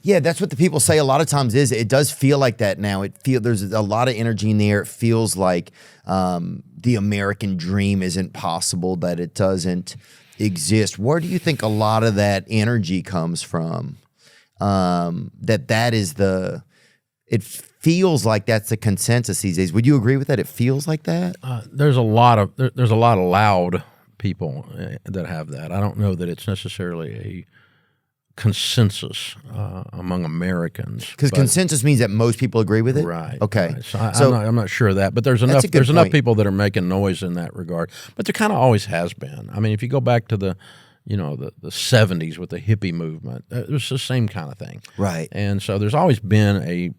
Yeah, that's what the people say a lot of times is it does feel like that now. There's a lot of energy in there. It feels like the American dream isn't possible, that it doesn't exist. Where do you think a lot of that energy comes from? That is it feels like that's the consensus these days. Would you agree with that? It feels like that? There's a lot of loud people that have that. I don't know that it's necessarily a consensus among Americans, because consensus means that most people agree with it, right? Okay, right. So I'm not sure of that, but there's enough people that are making noise in that regard. But there kind of always has been. I mean, if you go back to the 70s with the hippie movement, it was the same kind of thing, right? And so there's always been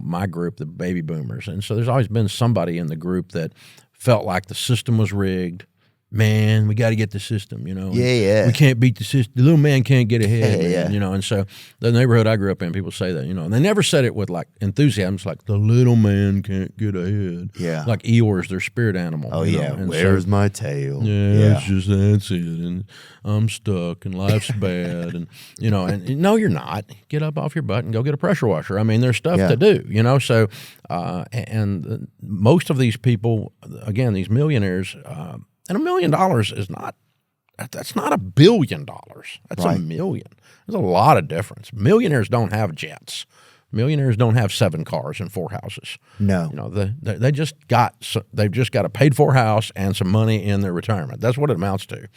my group, the baby boomers, and so there's always been somebody in the group that felt like the system was rigged. Man, we got to get the system, Yeah. We can't beat the system. The little man can't get ahead, man, yeah. And so the neighborhood I grew up in, people say that, and they never said it with like enthusiasm. It's like the little man can't get ahead. Yeah. Like Eeyore's their spirit animal. Oh, yeah. And where's my tail? Yeah, it's just that's it. And I'm stuck and life's bad. And, and no, you're not. Get up off your butt and go get a pressure washer. I mean, there's stuff to do, So, and most of these people, again, these millionaires, and $1 million is that's not $1 billion. That's right. $1 million. There's a lot of difference. Millionaires don't have jets. Millionaires don't have 7 cars and 4 houses. No. They've just got a paid for house and some money in their retirement. That's what it amounts to.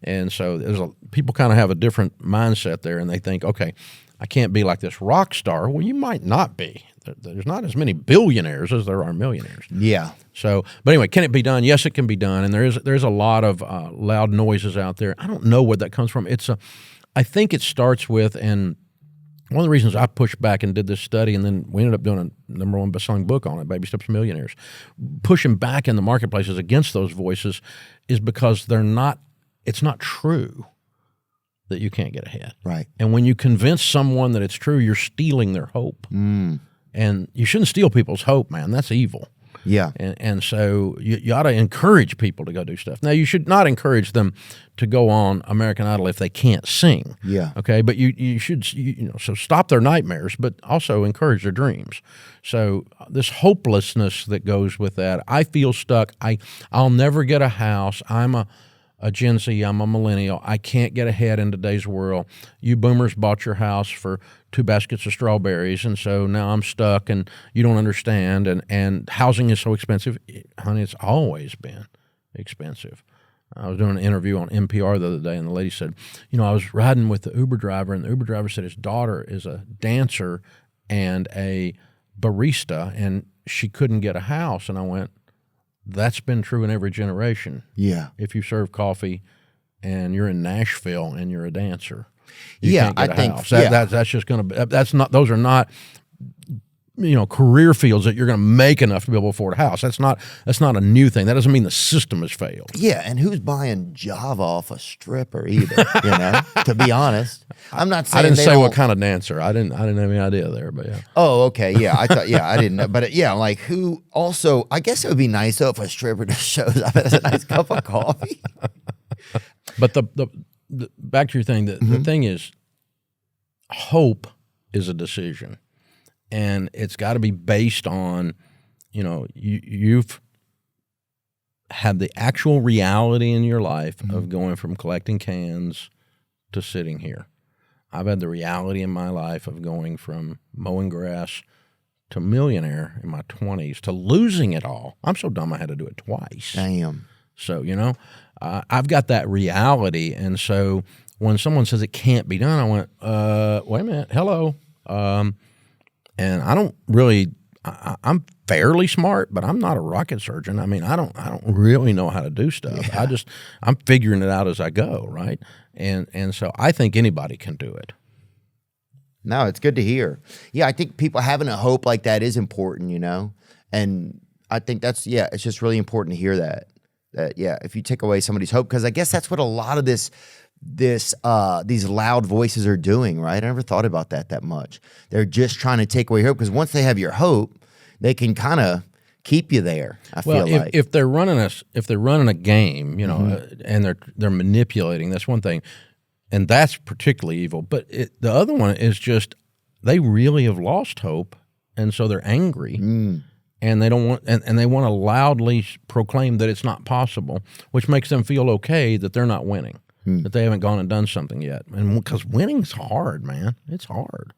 And so people kind of have a different mindset there, and they think, okay, I can't be like this rock star. Well, you might not be. There's not as many billionaires as there are millionaires. Yeah. So, but anyway, can it be done? Yes, it can be done. And there's a lot of loud noises out there. I don't know where that comes from. I think it starts with, and one of the reasons I pushed back and did this study, and then we ended up doing a #1 best-selling book on it, Baby Steps to Millionaires, pushing back in the marketplaces against those voices is because it's not true that you can't get ahead. Right. And when you convince someone that it's true, you're stealing their hope. And you shouldn't steal people's hope, man. That's evil. Yeah. And so you ought to encourage people to go do stuff. Now, you should not encourage them to go on American Idol if they can't sing. Yeah. Okay. But you should, so stop their nightmares, but also encourage their dreams. So this hopelessness that goes with that, I feel stuck. I'll never get a house. I'm a Gen Z, I'm a millennial. I can't get ahead in today's world. You boomers bought your house for 2 baskets of strawberries, and so now I'm stuck, and you don't understand, and housing is so expensive. Honey, it's always been expensive. I was doing an interview on NPR the other day, and the lady said, I was riding with the Uber driver, and the Uber driver said his daughter is a dancer and a barista, and she couldn't get a house. And I went, that's been true in every generation. Yeah. If you serve coffee and you're in Nashville and you're a dancer, yeah, can't get I a think house. That's just going to be, those are not, career fields that you're going to make enough to be able to afford a house. That's not a new thing. That doesn't mean the system has failed. Yeah, and who's buying Java off a stripper either, to be honest. I'm not saying I didn't say what kind of dancer. I didn't have any idea there, but yeah. Oh, okay. Yeah, I thought. Yeah, I didn't know. But yeah, like who? Also, I guess it would be nice though if a stripper just shows up as a nice cup of coffee. But the back to your thing. The thing is, hope is a decision, and it's got to be based on, you've had the actual reality in your life of going from collecting cans to sitting here. I've had the reality in my life of going from mowing grass to millionaire in my 20s to losing it all. I'm so dumb I had to do it twice. Damn. So, I've got that reality. And so when someone says it can't be done, I went, wait a minute, hello. And I don't really, I'm fairly smart, but I'm not a rocket surgeon. I mean, I don't really know how to do stuff. Yeah. I'm figuring it out as I go, right? And so I think anybody can do it. No, it's good to hear. Yeah, I think people having a hope like that is important, and I think it's just really important to hear that if you take away somebody's hope, because I guess that's what a lot of these loud voices are doing, right? I never thought about that much. They're just trying to take away hope, because once they have your hope, they can kind of keep you there. I feel like if they're running a game, and they're manipulating, that's one thing, and that's particularly evil. But the other one is just they really have lost hope, and so they're angry. And they don't want, and they want to loudly proclaim that it's not possible, which makes them feel okay that they're not winning, that they haven't gone and done something yet. And because winning's hard, man, it's hard.